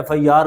FIR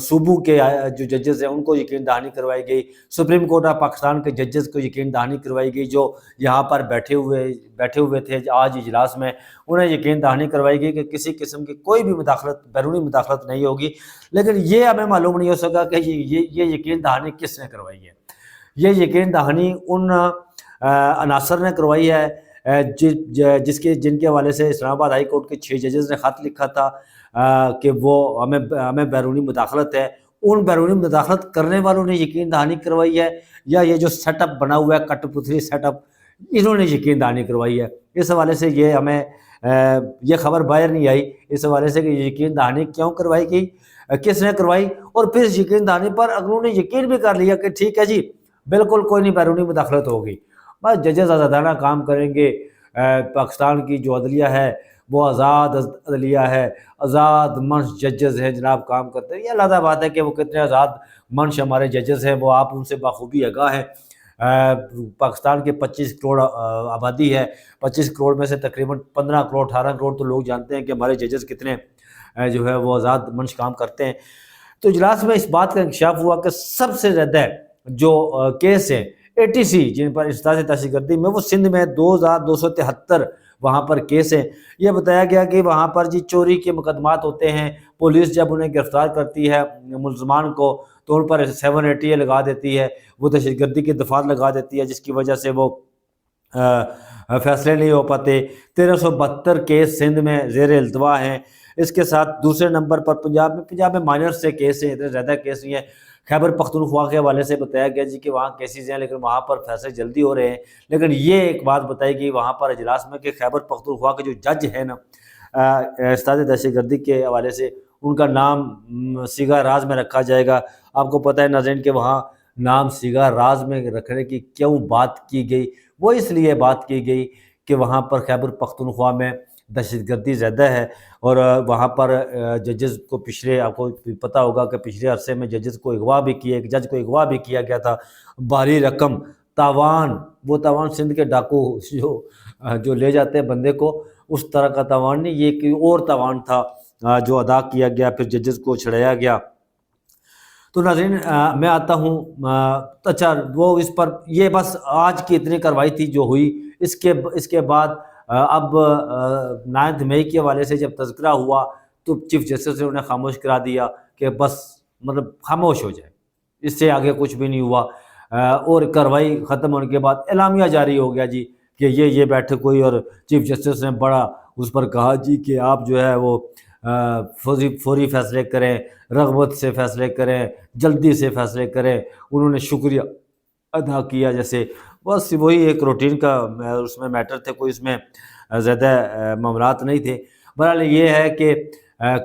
صوبوں کے جو ججز ہیں ان کو یقین دہانی کروائی گئی، سپریم کورٹ آف پاکستان کے ججز کو یقین دہانی کروائی گئی جو یہاں پر بیٹھے ہوئے تھے آج اجلاس میں، انہیں یقین دہانی کروائی گئی کہ کسی قسم کی کوئی بھی مداخلت، بیرونی مداخلت نہیں ہوگی۔ لیکن یہ ہمیں معلوم نہیں ہو سکا کہ یہ یقین دہانی کس نے کروائی ہے۔ یہ یقین دہانی ان عناصر نے کروائی ہے جن کے حوالے سے اسلام آباد ہائی کورٹ کے 6 ججز نے خط لکھا تھا کہ وہ ہمیں بیرونی مداخلت ہے۔ ان بیرونی مداخلت کرنے والوں نے یقین دہانی کروائی ہے، یا یہ جو سیٹ اپ بنا ہوا ہے کٹ پتلی سیٹ اپ، انہوں نے یقین دہانی کروائی ہے؟ اس حوالے سے یہ ہمیں یہ خبر باہر نہیں آئی اس حوالے سے کہ یقین دہانی کیوں کروائی گئی، کس نے کروائی، اور پھر یقین دہانی پر انہوں نے یقین بھی کر لیا کہ ٹھیک ہے جی بالکل کوئی نہیں بیرونی مداخلت ہوگی، بس ججز آزادانہ کام کریں گے۔ پاکستان کی جو عدلیہ ہے وہ آزاد عدلیہ ہے، آزاد منش ججز ہیں جناب، کام کرتے ہیں۔ یہ علیحدہ بات ہے کہ وہ کتنے آزاد منش ہمارے ججز ہیں، وہ آپ ان سے بخوبی آگاہ ہیں۔ پاکستان کے 25 کروڑ آبادی ہے، 25 کروڑ میں سے تقریباً 15 کروڑ 18 کروڑ تو لوگ جانتے ہیں کہ ہمارے ججز کتنے جو ہے وہ آزاد منش کام کرتے ہیں۔ تو اجلاس میں اس بات کا انکشاف ہوا کہ سب سے زیادہ جو کیس ہیں 80 جن پر استحصال دہشت گردی میں، وہ سندھ میں 2273 وہاں پر کیس ہیں۔ یہ بتایا گیا کہ وہاں پر جی چوری کے مقدمات ہوتے ہیں، پولیس جب انہیں گرفتار کرتی ہے ملزمان کو تو ان پر 780 لگا دیتی ہے، وہ دہشت گردی کے دفعات لگا دیتی ہے، جس کی وجہ سے وہ فیصلے نہیں ہو پاتے۔ 1372 کیس سندھ میں زیر التوا ہیں۔ اس کے ساتھ دوسرے نمبر پر پنجاب میں مائنر سے کیس ہیں، اتنے زیادہ کیس نہیں ہیں۔ خیبر پختونخوا کے حوالے سے بتایا گیا جی کہ وہاں کیسز ہیں لیکن وہاں پر فیصلے جلدی ہو رہے ہیں۔ لیکن یہ ایک بات بتائی گئی وہاں پر اجلاس میں کہ خیبر پختونخوا کے جو جج ہیں نا استاد دہشت گردی کے حوالے سے، ان کا نام صیغہ راز میں رکھا جائے گا۔ آپ کو پتہ ہے ناظرین کہ وہاں نام صیغہ راز میں رکھنے کی کیوں بات کی گئی؟ وہ اس لیے بات کی گئی کہ وہاں پر خیبر پختونخوا میں دہشت گردی زیادہ ہے، اور وہاں پر ججز کو پچھلے، آپ کو پتہ ہوگا کہ پچھلے عرصے میں ججز کو اغوا بھی کیا، ایک جج کو اغوا بھی کیا گیا تھا، بھاری رقم تاوان، وہ تاوان سندھ کے ڈاکو جو لے جاتے ہیں بندے کو، اس طرح کا تاوان نہیں، یہ کوئی اور تاوان تھا جو ادا کیا گیا، پھر ججز کو چھڑایا گیا۔ تو ناظرین میں آتا ہوں، اچھا وہ اس پر یہ بس آج کی اتنی کارروائی تھی جو ہوئی۔ اس کے بعد اب 9 مئی کے حوالے سے جب تذکرہ ہوا تو چیف جسٹس نے انہیں خاموش کرا دیا کہ بس مطلب خاموش ہو جائے، اس سے آگے کچھ بھی نہیں ہوا۔ اور کارروائی ختم ہونے کے بعد اعلامیہ جاری ہو گیا جی کہ یہ بیٹھک ہوئی، اور چیف جسٹس نے بڑا اس پر کہا جی کہ آپ جو ہے وہ فوری فیصلے کریں، رغبت سے فیصلے کریں، جلدی سے فیصلے کریں۔ انہوں نے شکریہ ادا کیا، جیسے بس وہی ایک روٹین کا اس میں میٹر تھے، کوئی اس میں زیادہ معاملات نہیں تھے۔ بہرحال یہ ہے کہ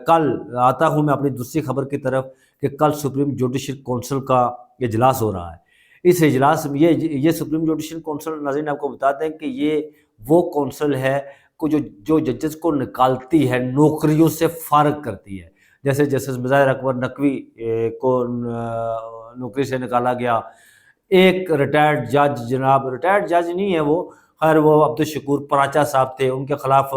کل آتا ہوں میں اپنی دوسری خبر کی طرف کہ کل سپریم جوڈیشل کونسل کا اجلاس ہو رہا ہے۔ اس اجلاس میں یہ سپریم جوڈیشل کونسل ناظرین آپ کو بتاتے ہیں کہ یہ وہ کونسل ہے جو ججز کو نکالتی ہے، نوکریوں سے فارغ کرتی ہے۔ جیسے جسٹس مظاہر اکبر نقوی کو نوکری سے نکالا گیا، ایک ریٹائرڈ جج، جناب ریٹائرڈ جج نہیں ہے وہ، خیر وہ عبدالشکور پراچا صاحب تھے، ان کے خلاف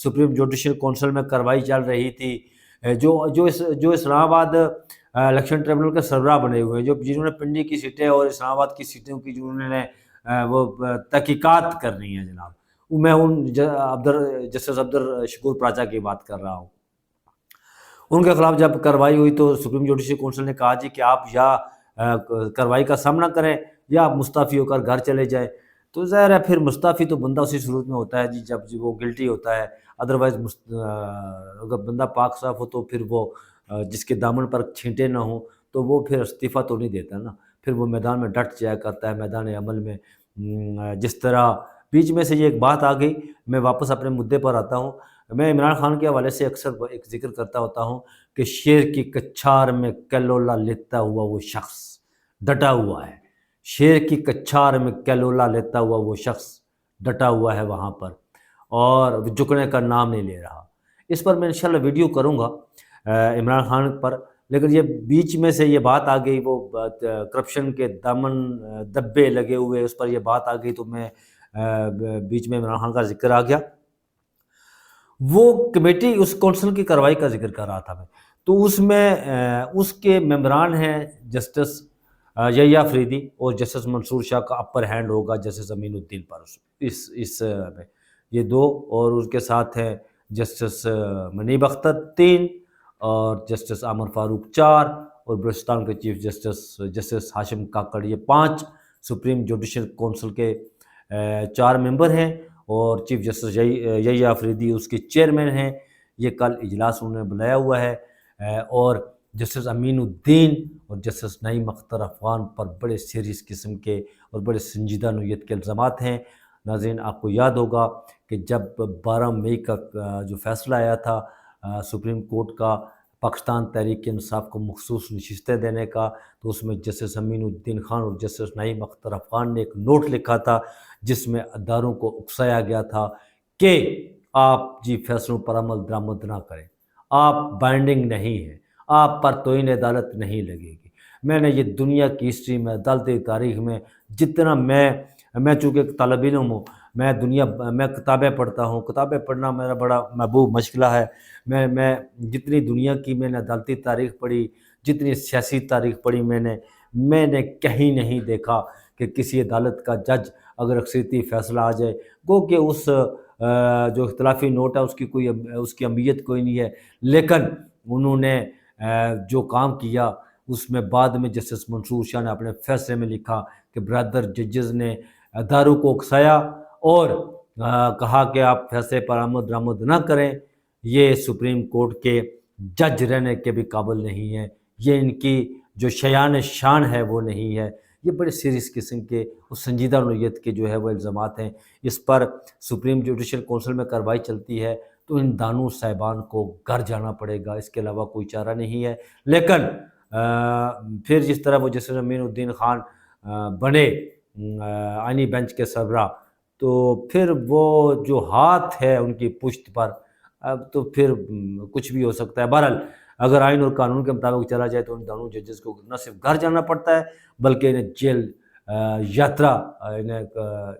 سپریم جوڈیشل کونسل میں کارروائی چل رہی تھی، جو اسلام آباد الیکشن ٹریبونل کے سربراہ بنے ہوئے ہیں، جنہوں نے پنڈی کی سیٹیں اور اسلام آباد کی سیٹوں کی جنہوں نے وہ تحقیقات کرنی ہے جناب، میں ان جسٹس عبدالشکور پراچا کی بات کر رہا ہوں۔ ان کے خلاف جب کارروائی ہوئی تو سپریم جوڈیشل کونسل نے کہا جی کہ آپ یا کارروائی کا سامنا کریں یا آپ مستعفی ہو کر گھر چلے جائیں۔ تو ظاہر ہے پھر مستعفی تو بندہ اسی صورت میں ہوتا ہے جی جب وہ گلٹی ہوتا ہے، ادروائز اگر بندہ پاک صاف ہو تو پھر وہ جس کے دامن پر چھینٹے نہ ہوں تو وہ پھر استعفیٰ تو نہیں دیتا نا، پھر وہ میدان میں ڈٹ جایا کرتا ہے، میدان عمل میں۔ جس طرح بیچ میں سے یہ ایک بات آ گئی، میں واپس اپنے مدعے پر آتا ہوں۔ میں عمران خان کے حوالے سے اکثر ایک ذکر کرتا ہوتا ہوں کہ شیر کی کچھار میں کیلولا لیتا ہوا وہ شخص ڈٹا ہوا ہے، شیر کی کچھار میں کیلولا لیتا ہوا وہ شخص ڈٹا ہوا ہے وہاں پر، اور جھکنے کا نام نہیں لے رہا۔ اس پر میں انشاءاللہ ویڈیو کروں گا عمران خان پر، لیکن یہ بیچ میں سے یہ بات آ گئی، وہ کرپشن کے دامن دبے لگے ہوئے، اس پر یہ بات آ گئی تو میں بیچ میں عمران خان کا ذکر آ گیا۔ وہ کمیٹی اس کونسل کی کارروائی کا ذکر کر رہا تھا میں، تو اس میں اس کے ممبران ہیں جسٹس یحییٰ فریدی اور جسٹس منصور شاہ کا اپر ہینڈ ہوگا جسٹس امین الدین پر اس میں یہ دو، اور اس کے ساتھ ہیں جسٹس منیب اختر 3 اور جسٹس عامر فاروق 4 اور بلوچستان کے چیف جسٹس ہاشم کاکڑ، یہ 5 سپریم جوڈیشل کونسل کے 4 ممبر ہیں، اور چیف جسٹس یحییٰ فریدی اس کے چیئرمین ہیں۔ یہ کل اجلاس انہوں نے بلایا ہوا ہے، اور جسٹس امین الدین اور جسٹس نعیم اختر افغان پر بڑے سیریس قسم کے اور بڑے سنجیدہ نوعیت کے الزامات ہیں۔ ناظرین، آپ کو یاد ہوگا کہ جب 12 مئی کا جو فیصلہ آیا تھا سپریم کورٹ کا پاکستان تحریک انصاف کو مخصوص نشستیں دینے کا، تو اس میں جسٹس امین الدین خان اور جسٹس نعیم اختر افغان نے ایک نوٹ لکھا تھا جس میں اداروں کو اکسایا گیا تھا کہ آپ جی فیصلوں پر عمل درآمد نہ کریں، آپ بائنڈنگ نہیں ہیں، آپ پر توہین عدالت نہیں لگے گی۔ میں نے یہ دنیا کی ہسٹری میں، عدالتی تاریخ میں جتنا میں چونکہ طالب علم ہوں، میں کتابیں پڑھتا ہوں، کتابیں پڑھنا میرا بڑا محبوب مشغلہ ہے۔ میں جتنی دنیا کی میں نے عدالتی تاریخ پڑھی، جتنی سیاسی تاریخ پڑھی، میں نے کہیں نہیں دیکھا کہ کسی عدالت کا جج اگر اکثریتی فیصلہ آ جائے، گو کہ اس جو اختلافی نوٹ ہے اس کی اہمیت کوئی نہیں ہے، لیکن انہوں نے جو کام کیا اس میں بعد میں جسٹس منصور شاہ نے اپنے فیصلے میں لکھا کہ برادر ججز نے اداروں کو اکسایا اور کہا کہ آپ فیصلے پر عمل درآمد نہ کریں، یہ سپریم کورٹ کے جج رہنے کے بھی قابل نہیں ہیں، یہ ان کی جو شیان شان ہے وہ نہیں ہے۔ یہ بڑے سیریس قسم کے اور سنجیدہ نوعیت کے جو ہے وہ الزامات ہیں۔ اس پر سپریم جوڈیشل کونسل میں کارروائی چلتی ہے تو ان دانوں صاحبان کو گھر جانا پڑے گا، اس کے علاوہ کوئی چارہ نہیں ہے۔ لیکن پھر جس طرح وہ جسٹس امین الدین خان بنے آئینی بینچ کے سربراہ، تو پھر وہ جو ہاتھ ہے ان کی پشت پر، اب تو پھر کچھ بھی ہو سکتا ہے۔ بہرحال اگر آئین اور قانون کے مطابق چلا جائے تو ان دونوں ججز کو نہ صرف گھر جانا پڑتا ہے بلکہ انہیں جیل یاترا،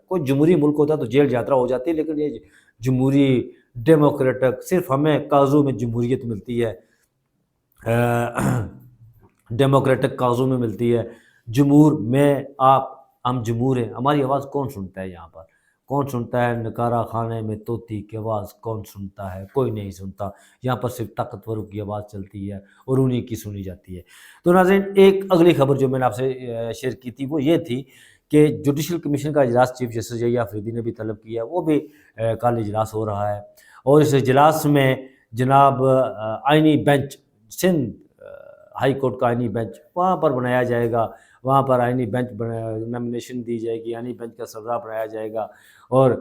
کوئی جمہوری ملک ہوتا تو جیل یاترا ہو جاتی ہے، لیکن یہ جمہوری ڈیموکریٹک، صرف ہمیں کاغذوں میں جمہوریت ملتی ہے، ڈیموکریٹک کاغذوں میں ملتی ہے۔ جمہور میں ہم جمہور ہیں، ہماری آواز کون سنتا ہے؟ یہاں پر کون سنتا ہے؟ نکارہ خانے میں طوطی کی آواز کون سنتا ہے؟ کوئی نہیں سنتا۔ یہاں پر صرف طاقتوروں کی آواز چلتی ہے اور انہی کی سنی جاتی ہے۔ تو ناظرین، ایک اگلی خبر جو میں نے آپ سے شیئر کی تھی وہ یہ تھی کہ جوڈیشل کمیشن کا اجلاس چیف جسٹس یحییٰ فریدی نے بھی طلب کیا، وہ بھی کل اجلاس ہو رہا ہے، اور اس اجلاس میں جناب آئینی بینچ سندھ ہائی کورٹ کا آئینی بینچ وہاں پر بنایا جائے گا، وہاں پر آئینی بینچ نامینیشن دی جائے گی، آئینی بینچ کا سربراہ بنایا جائے گا۔ اور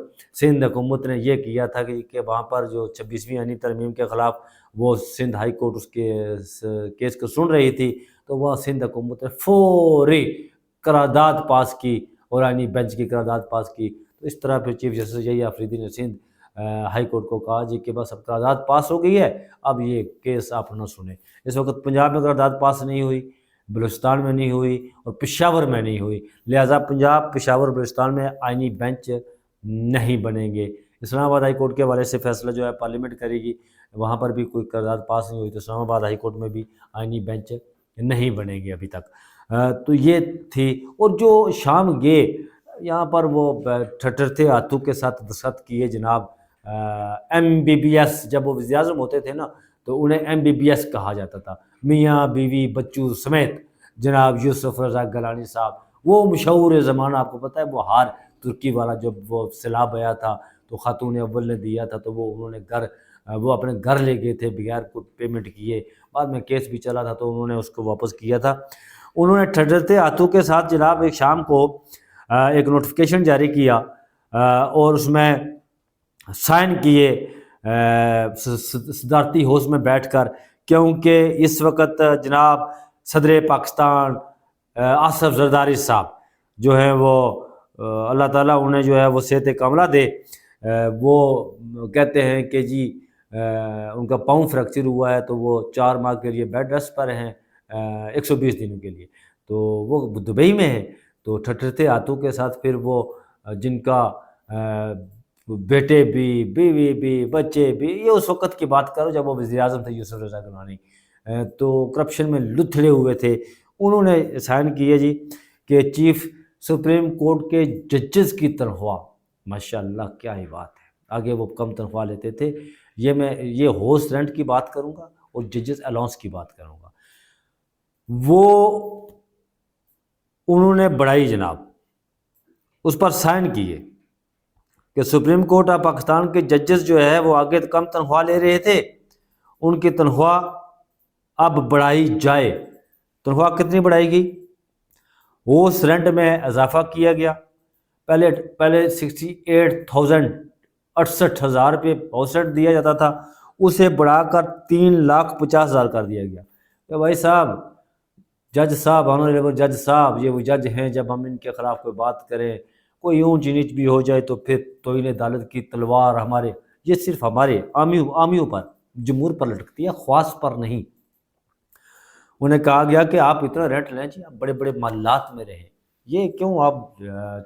سندھ حکومت نے یہ کیا تھا کہ وہاں پر جو 26ویں آئینی ترمیم کے خلاف وہ سندھ ہائی کورٹ اس کے کیس کو سن رہی تھی، تو وہ سندھ حکومت نے فوری قرارداد پاس کی اور آئینی بینچ کی قرارداد پاس کی۔ تو اس طرح پھر چیف جسٹس یحییٰ فریدی نے سندھ ہائی کورٹ کو کہا جی کہ بس اب قرارداد پاس ہو گئی ہے، اب یہ کیس آپ نہ سنیں۔ اس وقت پنجاب میں قرارداد پاس نہیں ہوئی، بلوچستان میں نہیں ہوئی اور پشاور میں نہیں ہوئی، لہٰذا پنجاب، پشاور، بلوچستان میں آئینی بینچ نہیں بنیں گے۔ اسلام آباد ہائی کورٹ کے حوالے سے فیصلہ جو ہے پارلیمنٹ کرے گی، وہاں پر بھی کوئی قرارداد پاس نہیں ہوئی، تو اسلام آباد ہائی کورٹ میں بھی آئینی بینچ نہیں بنے گی ابھی تک۔ تو یہ تھی۔ اور جو شام گئے یہاں پر وہ ٹھٹرتے ہاتھوں کے ساتھ دستخط کیے جناب MBBS، جب وہ وزیر اعظم ہوتے تھے نا تو انہیں MBBS کہا جاتا تھا، میاں بیوی بچوں سمیت، جناب یوسف رضا گیلانی صاحب، وہ مشہور زمانہ آپ کو پتہ ہے، وہ ہار ترکی والا جب وہ سیلاب آیا تھا تو خاتون اول نے دیا تھا، تو انہوں نے وہ اپنے گھر لے گئے تھے بغیر کوئی پیمنٹ کیے، بعد میں کیس بھی چلا تھا تو انہوں نے اس کو واپس کیا تھا۔ انہوں نے ٹھٹرتے ہاتھوں کے ساتھ جناب ایک شام کو ایک نوٹیفیکیشن جاری کیا اور اس میں سائن کیے صدارتی ہاؤس میں بیٹھ کر، کیونکہ اس وقت جناب صدر پاکستان آصف زرداری صاحب جو ہیں وہ اللہ تعالیٰ انہیں جو ہے وہ صحت کاملہ دے، وہ کہتے ہیں کہ جی ان کا پاؤں فریکچر ہوا ہے تو وہ 4 ماہ کے لیے بیڈ ریسٹ پر ہیں 120 دنوں کے لیے، تو وہ دبئی میں ہیں۔ تو ٹھٹرتے ہاتھوں کے ساتھ پھر وہ جن کا بیٹے بھی، بیوی بھی، بچے بھی، یہ اس وقت کی بات کرو جب وہ وزیر اعظم تھے یوسف رضا گیلانی، تو کرپشن میں لتھڑے ہوئے تھے، انہوں نے سائن کیے جی کہ چیف سپریم کورٹ کے ججز کی تنخواہ، ماشاء اللہ کیا ہی بات ہے، آگے وہ کم تنخواہ لیتے تھے، یہ ہاؤس رینٹ کی بات کروں گا اور ججز الاؤنس کی بات کروں گا، وہ انہوں نے بڑھائی جناب، اس پر سائن کیے کہ سپریم کورٹ آف پاکستان کے ججز جو ہے وہ آگے کم تنخواہ لے رہے تھے، ان کی تنخواہ اب بڑھائی جائے۔ تنخواہ کتنی بڑھائی گئی؟ ہاؤس رینٹ میں اضافہ کیا گیا، پہلے 68,000 روپے ہاؤس رینٹ دیا جاتا تھا، اسے بڑھا کر 3,50,000 کر دیا گیا کہ بھائی صاحب، جج صاحب، آنریبل جج صاحب، یہ وہ جج ہیں، جب ہم ان کے خلاف کوئی بات کریں، کوئی اونچ نیچ بھی ہو جائے تو پھر توہین عدالت کی تلوار ہمارے، یہ صرف ہمارے عامیوں پر، جمہور پر لٹکتی ہے، خواص پر نہیں۔ انہیں کہا گیا کہ آپ اتنا رینٹ لیں جی، آپ بڑے بڑے محلات میں رہیں، یہ کیوں آپ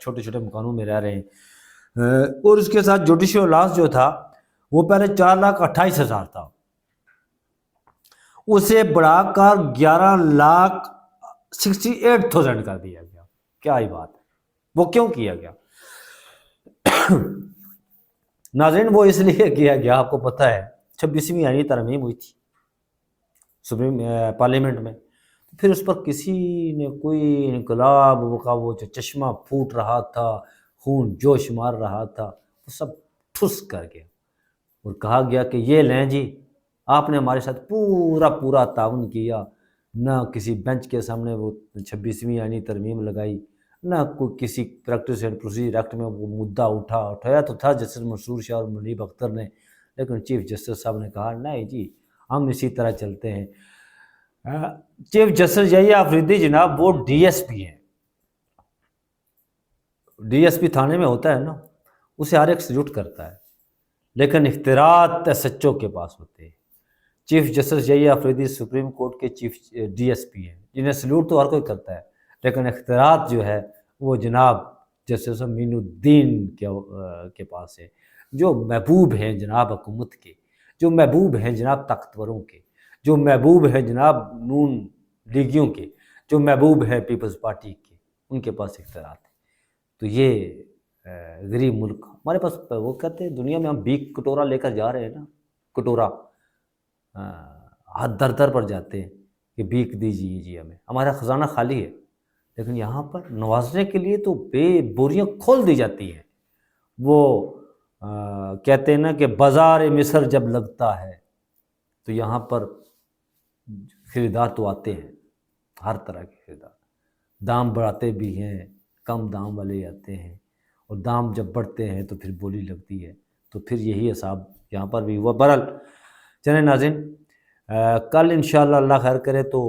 چھوٹے چھوٹے مکانوں میں رہ رہے ہیں؟ اور اس کے ساتھ جوڈیشل لاس جو تھا وہ پہلے 4,28,000 تھا، اسے بڑھا کر 11,68,000 کر دیا گیا۔ کیا ہی بات ہے، وہ کیوں کیا گیا؟ ناظرین وہ اس لیے کیا گیا، آپ کو پتہ ہے 26ویں آئینی ترمیم ہوئی تھی سپریم پارلیمنٹ میں، پھر اس پر کسی نے کوئی انقلاب کا وہ جو چشمہ پھوٹ رہا تھا، خون جوش مار رہا تھا، وہ سب ٹھس کر گیا اور کہا گیا کہ یہ لیں جی، آپ نے ہمارے ساتھ پورا تعاون کیا، نہ کسی بینچ کے سامنے وہ 26ویں آئینی ترمیم لگائی، نہ کوئی کسی پریکٹس اینڈ پروسیجر ایکٹ میں وہ مدعا اٹھایا تو تھا جسٹس منصور شاہ اور منیب اختر نے، لیکن چیف جسٹس صاحب نے کہا نہیں جی، ہم اسی طرح چلتے ہیں۔ چیف جسٹس یحییٰ آفریدی جناب وہ ڈی ایس پی ہیں، ڈی ایس پی تھانے میں ہوتا ہے نا، اسے ہر ایک سلیوٹ کرتا ہے، لیکن اختیارات ایس ایچ او کے پاس ہوتے ہیں۔ چیف جسٹس یحییٰ آفریدی سپریم کورٹ کے چیف ڈی ایس پی ہیں، جنہیں سلیوٹ تو ہر کوئی کرتا ہے، لیکن اختیارات جو ہے وہ جناب جسٹس امین الدین کے پاس ہے، جو محبوب ہیں جناب حکومت کے، جو محبوب ہیں جناب طاقتوروں کے، جو محبوب ہیں جناب نون لیگیوں کے، جو محبوب ہیں پیپلز پارٹی کے، ان کے پاس اختیارات ہیں۔ تو یہ غریب ملک ہمارے پاس، وہ کہتے ہیں دنیا میں ہم بیک کٹورا لے کر جا رہے ہیں نا، کٹورا ہاتھ در پر جاتے ہیں کہ بیک دیجیے جی ہمیں، ہمارا خزانہ خالی ہے، لیکن یہاں پر نوازنے کے لیے تو بوریاں کھول دی جاتی ہیں۔ وہ کہتے ہیں نا کہ بازار مصر جب لگتا ہے تو یہاں پر خریدار تو آتے ہیں، ہر طرح کے خریدار، دام بڑھاتے بھی ہیں، کم دام والے آتے ہیں، اور دام جب بڑھتے ہیں تو پھر بولی لگتی ہے، تو پھر یہی حساب یہاں پر بھی ہوا۔ برحال چلیں ناظرین، کل انشاءاللہ اللہ خیر کرے تو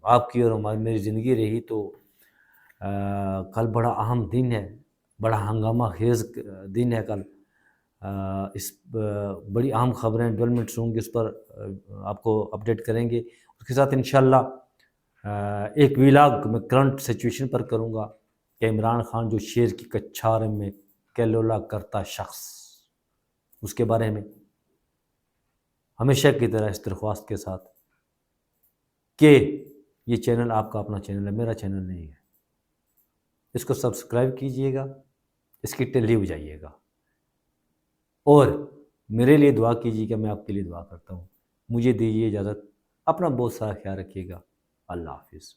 آپ کی اور میری زندگی رہی تو کل بڑا اہم دن ہے، بڑا ہنگامہ خیز دن ہے کل، اس بڑی اہم خبریں ڈیولپمنٹس ہوں گی، اس پر آپ کو اپڈیٹ کریں گے۔ اس کے ساتھ انشاءاللہ ایک ویلاگ میں کرنٹ سچویشن پر کروں گا کہ عمران خان جو شیر کی کچھار میں کیلولا کرتا شخص، اس کے بارے میں ہمیشہ کی طرح اس درخواست کے ساتھ کہ یہ چینل آپ کا اپنا چینل ہے، میرا چینل نہیں ہے، اس کو سبسکرائب کیجئے گا، اس کی ٹلی بجائیے گا، اور میرے لیے دعا کیجیے کہ میں آپ کے لیے دعا کرتا ہوں۔ مجھے دیجیے اجازت، اپنا بہت سارا خیال رکھیے گا، اللہ حافظ۔